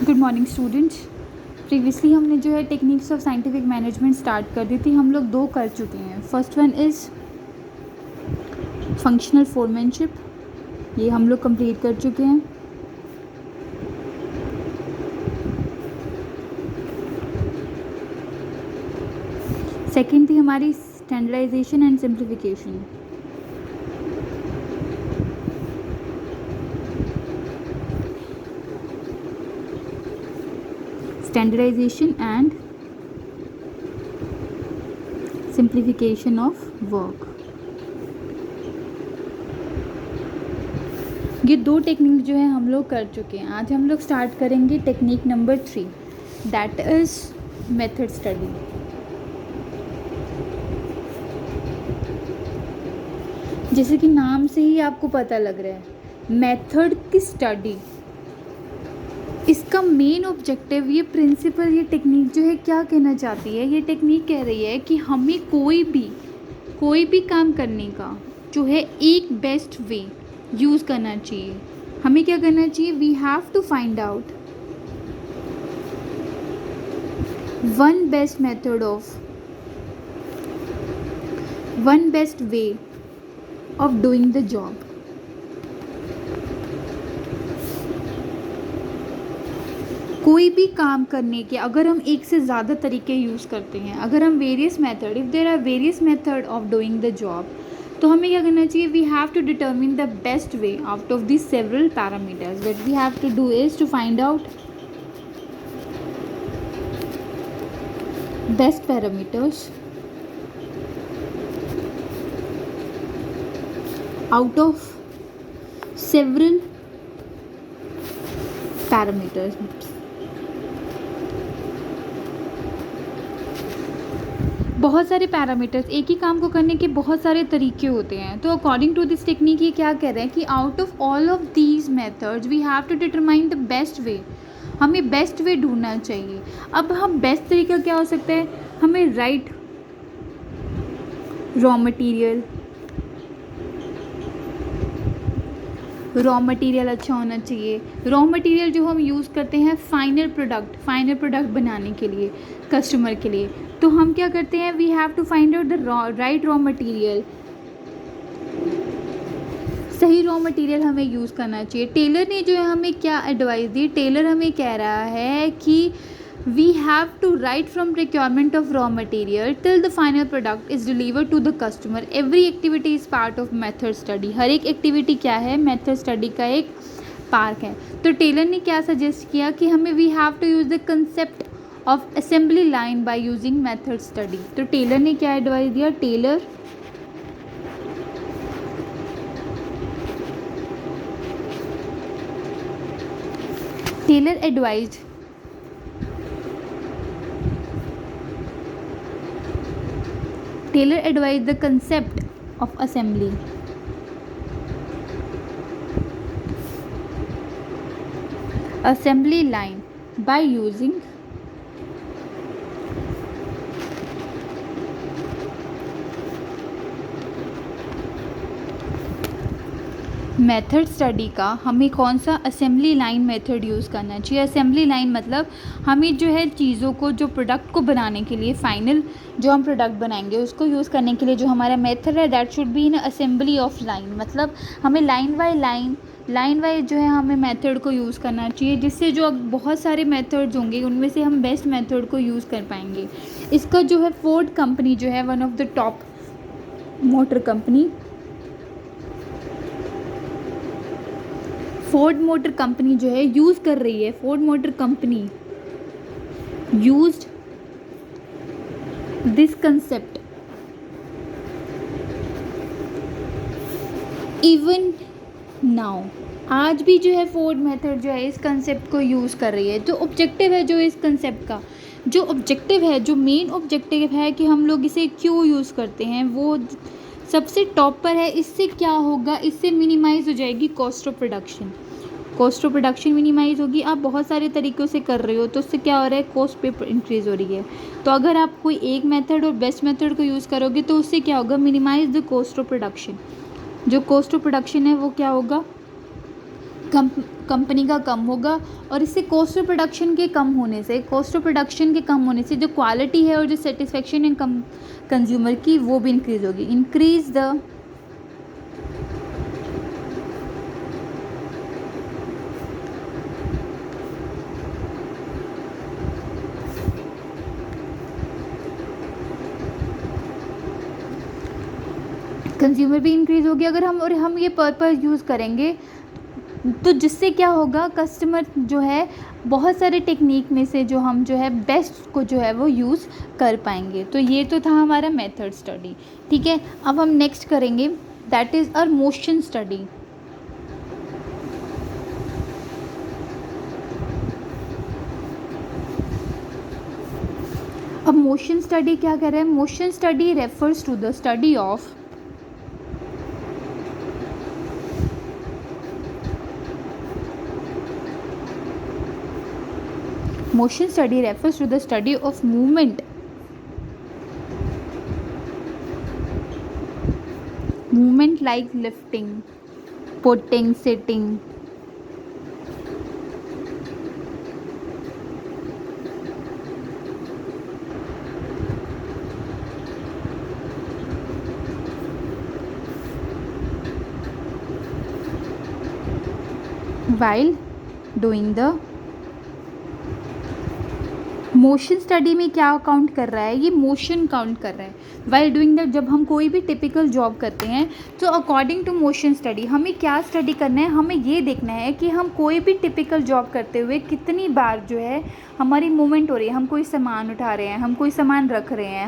Good morning students. Previously हमने जो है techniques of scientific management start कर दी थी। हम लोग 2 कर चुके हैं। First one is functional foremanship, ये हम लोग कंप्लीट कर चुके हैं। सेकेंड थी हमारी standardisation and simplification. Standardisation and simplification of work. ये 2 टेक्निक जो है हम लोग कर चुके हैं। आज हम लोग स्टार्ट करेंगे technique number 3, that is method study. जैसे कि नाम से ही आपको पता लग रहा है, मेथड की स्टडी। इसका मेन ऑब्जेक्टिव, ये प्रिंसिपल, ये टेक्निक जो है क्या कहना चाहती है? ये टेक्निक कह रही है कि हमें कोई भी काम करने का जो है एक बेस्ट वे यूज़ करना चाहिए। हमें क्या करना चाहिए? We have to find out one best way of doing the job. कोई भी काम करने के अगर हम एक से ज़्यादा तरीके यूज़ करते हैं, अगर हम various method, if there are various method of doing the job, तो हमें क्या करना चाहिए? We have to determine the best way out of this several parameters. What we have to do is to find out best parameters out of several parameters। बहुत सारे parameters, एक ही काम को करने के बहुत सारे तरीके होते हैं। तो अकॉर्डिंग टू दिस टेक्निक ये क्या कह रहे हैं कि out of all of these methods we have to determine the best way. हमें बेस्ट वे ढूंढना चाहिए। अब हम बेस्ट तरीका क्या हो सकता है? हमें राइट रॉ मटेरियल अच्छा होना चाहिए। रॉ मटेरियल जो हम यूज़ करते हैं फाइनल प्रोडक्ट बनाने के लिए, कस्टमर के लिए, तो हम क्या करते हैं? We have to find out the right raw material. सही रॉ मटेरियल हमें यूज़ करना चाहिए। टेलर ने जो है हमें क्या एडवाइस दी? टेलर हमें कह रहा है कि we have to write from requirement of raw material till the final product is delivered to the customer। every activity is part of method study। हर एक एक्टिविटी क्या है? मेथड स्टडी का एक पार्ट है। तो टेलर ने क्या सजेस्ट किया कि हमें we have to use the concept of assembly line by using method study. तो टेलर ने क्या एडवाइस दिया? Taylor advised the concept of assembly line by using method study का हमें कौन सा असेंबली लाइन मेथड यूज़ करना चाहिए। असेंबली लाइन मतलब हमें जो है चीज़ों को, जो प्रोडक्ट को बनाने के लिए, फाइनल जो हम प्रोडक्ट बनाएंगे उसको यूज़ करने के लिए जो हमारा मेथड है, that should be in assembly of line. मतलब हमें लाइन वाइज जो है हमें मेथड को यूज़ करना चाहिए, जिससे जो बहुत सारे मेथड्स होंगे उनमें से हम बेस्ट मेथड को यूज़ कर पाएंगे। इसका जो है फोर्ड कंपनी जो है, one of the top motor company, Ford motor company जो है यूज़ कर रही है। Ford motor company used this concept even now. आज भी जो है फोर्ड मेथड जो है इस कंसेप्ट को यूज़ कर रही है। जो ऑब्जेक्टिव है, जो इस कंसेप्ट का जो ऑब्जेक्टिव है, जो मेन ऑब्जेक्टिव है कि हम लोग इसे क्यों यूज़ करते हैं, वो सबसे टॉप पर है। इससे क्या होगा? इससे मिनिमाइज़ हो जाएगी कॉस्ट ऑफ प्रोडक्शन मिनिमाइज़ होगी। आप बहुत सारे तरीक़ों से कर रहे हो तो उससे क्या हो रहा है? कॉस्ट पे इंक्रीज़ हो रही है। तो अगर आप कोई एक मेथड और बेस्ट मेथड को यूज़ करोगे तो उससे क्या होगा? Minimise the cost of production. जो कॉस्ट ऑफ प्रोडक्शन है वो क्या होगा? कंपनी का कम होगा, और इससे कॉस्ट ऑफ प्रोडक्शन के कम होने से जो क्वालिटी है और जो सेटिस्फेक्शन है कंज्यूमर की, वो भी इंक्रीज़ होगी। इंक्रीज द कंज्यूमर भी इंक्रीज़ होगी अगर हम ये पर्पस यूज़ करेंगे, तो जिससे क्या होगा, कस्टमर जो है बहुत सारे टेक्निक में से जो हम जो है बेस्ट को जो है वो यूज़ कर पाएंगे। तो ये तो था हमारा मेथड स्टडी। ठीक है, अब हम नेक्स्ट करेंगे, that is our motion study. अब मोशन स्टडी क्या कर रहे हैं? Motion study refers to the study of Motion study refers to the study of movement like lifting, putting, sitting, while doing the motion study में क्या count कर रहा है? ये मोशन काउंट कर रहा है। वाइल डूइंग दैट, जब हम कोई भी टिपिकल जॉब करते हैं, तो अकॉर्डिंग टू मोशन स्टडी हमें क्या स्टडी करना है? हमें ये देखना है कि हम कोई भी टिपिकल जॉब करते हुए कितनी बार जो है हमारी मूवमेंट हो रही है। हम कोई सामान उठा रहे हैं, हम कोई सामान रख रहे हैं,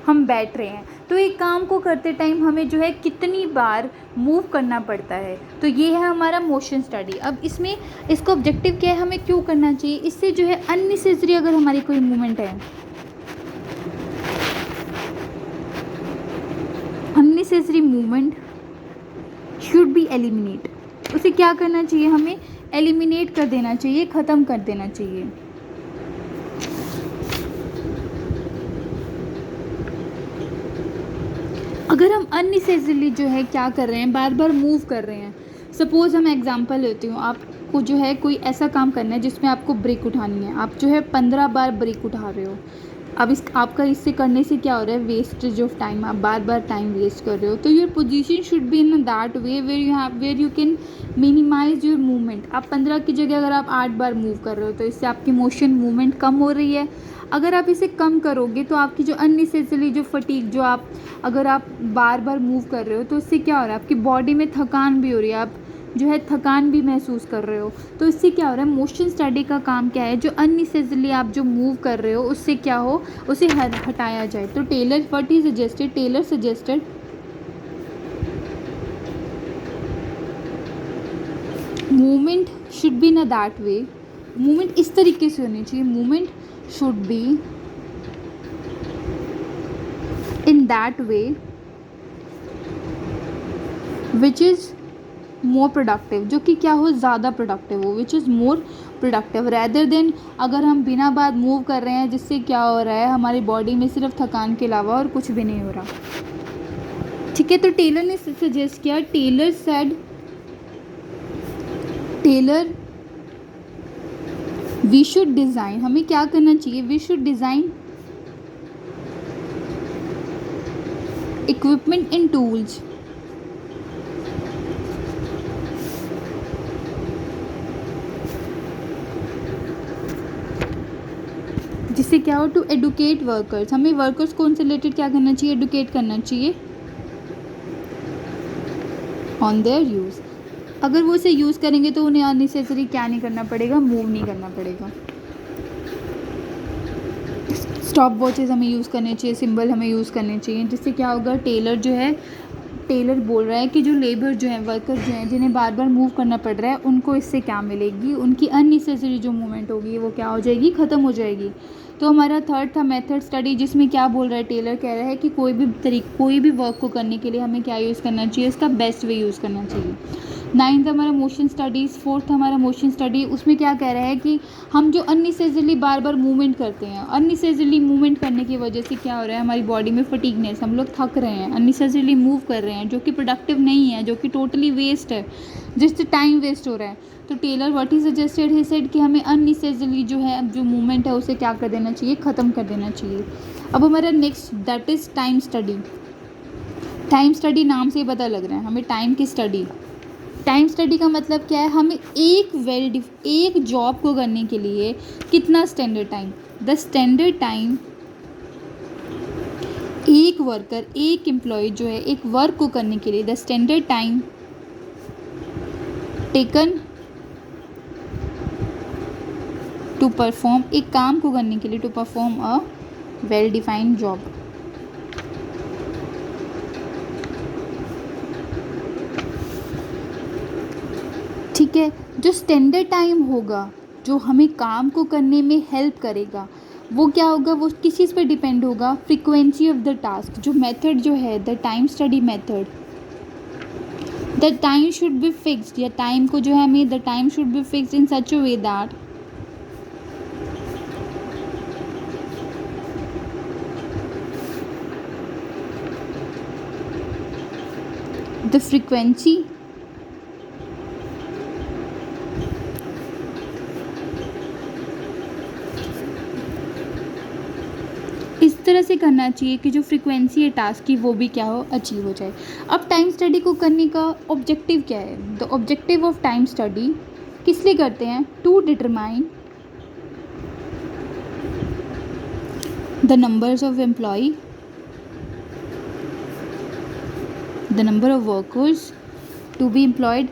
हम बैठ रहे हैं, तो एक काम को करते टाइम हमें जो है कितनी बार मूव करना पड़ता है। तो ये है हमारा मोशन स्टडी। अब इसमें इसको ऑब्जेक्टिव क्या है, हमें क्यों करना चाहिए? इससे जो है अननेसेसरी अगर हमारी कोई मूवमेंट है, unnecessary movement should B eliminate. उसे क्या करना चाहिए? हमें एलिमिनेट कर देना चाहिए, ख़त्म कर देना चाहिए। अगर हम अननेसेसरीली जो है क्या कर रहे हैं, बार बार मूव कर रहे हैं। सपोज़ हम एग्जांपल लेती हूँ, आपको जो है कोई ऐसा काम करना है जिसमें आपको ब्रेक उठानी है। आप जो है 15 बार ब्रेक उठा रहे हो। अब आपका इससे करने से क्या हो रहा है? Wastage of time. आप बार बार टाइम वेस्ट कर रहे हो। तो your position should be in that way where you can minimise your movement. आप 15 की जगह अगर आप 8 बार मूव कर रहे हो, तो इससे आपकी मोशन मूवमेंट कम हो रही है। अगर आप इसे कम करोगे, तो आपकी जो अननेसेसरी जो फटीक जो अगर आप बार बार मूव कर रहे हो, तो इससे क्या हो रहा है? आपकी बॉडी में थकान भी हो रही है, आप जो है थकान भी महसूस कर रहे हो। तो इससे क्या हो रहा है? मोशन स्टडी का काम क्या है? जो अननेसेसरली आप जो मूव कर रहे हो, उससे क्या हो, उसे हटाया जाए। तो Taylor suggested movement should be in that way. Movement इस तरीके से होनी चाहिए। Movement should be in that way which is more productive, जो कि क्या हो, ज़्यादा प्रोडक्टिव हो। Which is more productive rather than अगर हम बिना बात मूव कर रहे हैं, जिससे क्या हो रहा है, हमारी बॉडी में सिर्फ थकान के अलावा और कुछ भी नहीं हो रहा। ठीक है, तो टेलर ने सजेस्ट किया, टेलर वी शुड डिज़ाइन, हमें क्या करना चाहिए? We should design equipment and tools जिससे क्या हो, टू एडुकेट वर्कर्स। हमें वर्कर्स को उनसे रिलेटेड क्या करना चाहिए? एडुकेट करना चाहिए ऑन देयर यूज़। अगर वो इसे यूज़ करेंगे तो उन्हें अननेसेसरी क्या नहीं करना पड़ेगा? मूव नहीं करना पड़ेगा। स्टॉप वॉचेस हमें यूज़ करने चाहिए, सिंबल हमें यूज़ करने चाहिए, जिससे क्या होगा, टेलर बोल रहा है कि जो लेबर जो है, वर्कर जो हैं, जिन्हें बार बार मूव करना पड़ रहा है, उनको इससे क्या मिलेगी? उनकी अननेसेसरी जो मूवमेंट होगी वो क्या हो जाएगी? ख़त्म हो जाएगी। तो हमारा थर्ड था मेथड स्टडी, जिसमें क्या बोल रहा है? टेलर कह रहा है कि कोई भी वर्क को करने के लिए हमें क्या यूज़ करना चाहिए? इसका बेस्ट वे यूज़ करना चाहिए। नाइन्थ हमारा मोशन स्टडीज़, फोर्थ हमारा मोशन स्टडी, उसमें क्या कह रहा है कि हम जो अननेसेसरली बार बार मूवमेंट करते हैं, अननेसेसरली मूवमेंट करने की वजह से क्या हो रहा है, हमारी बॉडी में फटीगनेस, हम लोग थक रहे हैं, अननेसेसरली मूव कर रहे हैं, जो कि प्रोडक्टिव नहीं है, जो कि टोटली वेस्ट है, जिससे टाइम वेस्ट हो रहा है। तो Taylor what he suggested, he said कि हमें अननेसेसरली जो है जो मूवमेंट है उसे क्या कर देना चाहिए, ख़त्म कर देना चाहिए। अब हमारा next that is time study. Time study नाम से ही पता लग रहा है हमें टाइम की स्टडी। टाइम स्टडी का मतलब क्या है, हमें एक जॉब को करने के लिए कितना standard time, the standard time एक वर्कर, एक एम्प्लॉय जो है एक वर्क को करने के लिए, the standard time taken to perform, एक काम को करने के लिए, to perform a well defined job. ठीक है, जो स्टैंडर्ड टाइम होगा जो हमें काम को करने में हेल्प करेगा वो क्या होगा, वो किस चीज़ पर डिपेंड होगा, फ्रीक्वेंसी ऑफ द टास्क। जो मेथड जो है the time study method, the time should be fixed, या टाइम को जो है हमें the time should be fixed in such a way that the frequency इस तरह से करना चाहिए कि जो फ्रीक्वेंसी है टास्क की वो भी क्या हो, अचीव हो जाए। अब टाइम स्टडी को करने का ऑब्जेक्टिव क्या है, the objective of time study किस लिए करते हैं, to determine the numbers of employ, the number of workers to be employed,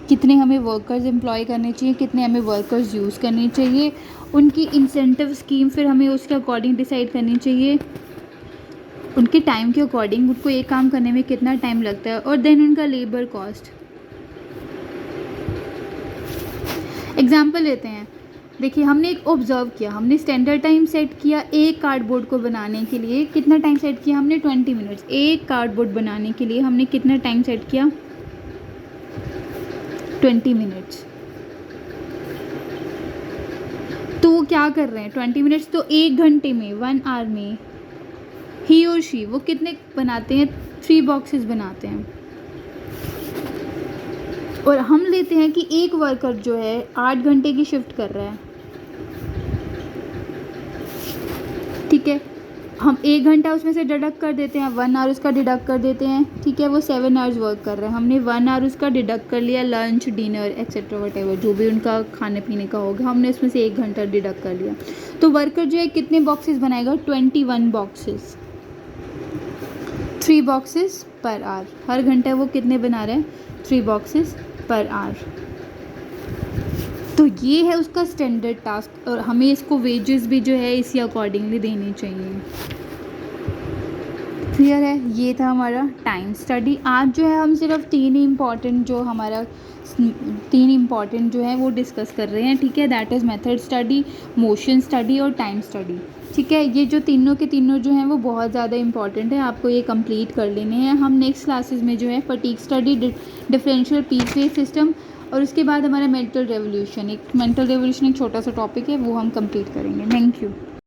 कितने हमें वर्कर्स एम्प्लॉय करने चाहिए, कितने हमें वर्कर्स यूज़ करने चाहिए, उनकी इंसेंटिव स्कीम फिर हमें उसके अकॉर्डिंग डिसाइड करनी चाहिए, उनके टाइम के अकॉर्डिंग उनको एक काम करने में कितना टाइम लगता है, और देन उनका लेबर कॉस्ट। एग्जाम्पल लेते हैं, देखिए हमने एक ऑब्जर्व किया, हमने स्टैंडर्ड टाइम सेट किया एक कार्डबोर्ड को बनाने के लिए, कितना टाइम सेट किया हमने, 20 मिनट्स। एक कार्डबोर्ड बनाने के लिए हमने कितना टाइम सेट किया, 20 मिनट्स। तो वो क्या कर रहे हैं, 20 मिनट्स, तो 1 घंटे में, 1 आवर में ही और शी वो कितने बनाते हैं, 3 बॉक्सेस बनाते हैं। और हम लेते हैं कि एक वर्कर जो है 8 घंटे की शिफ्ट कर रहा है, ठीक है, हम 1 घंटा उसमें से डिडक्ट कर देते हैं, 1 आवर उसका डिडक्ट कर देते हैं, ठीक है, वो 7 आवर्स वर्क कर रहा है, हमने 1 आवर उसका डिडक्ट कर लिया, लंच डिनर एक्सेट्रा वटेवर जो भी उनका खाने पीने का होगा, हमने उसमें से 1 घंटा डिडक्ट कर लिया। तो वर्कर जो है कितने बॉक्सेस बनाएगा, 21 बॉक्सेस, 3 बॉक्सेस पर आवर, हर घंटे वो कितने बना रहे हैं, 3 बॉक्सेस पर आवर। तो ये है उसका स्टैंडर्ड टास्क, और हमें इसको वेजेस भी जो है इसी अकॉर्डिंगली देनी चाहिए। क्लियर है, ये था हमारा टाइम स्टडी। आज जो है हम सिर्फ 3 इम्पॉर्टेंट जो है वो डिस्कस कर रहे हैं, ठीक है, that is method study, motion study और टाइम स्टडी। ठीक है, ये जो तीनों के तीनों जो हैं वो बहुत ज़्यादा इंपॉर्टेंट है, आपको ये कंप्लीट कर लेने हैं। हम नेक्स्ट क्लासेस में जो है fatigue study, differential piece wage system, और उसके बाद हमारा मेंटल रेवोल्यूशन एक छोटा सा टॉपिक है वो हम कंप्लीट करेंगे। Thank you.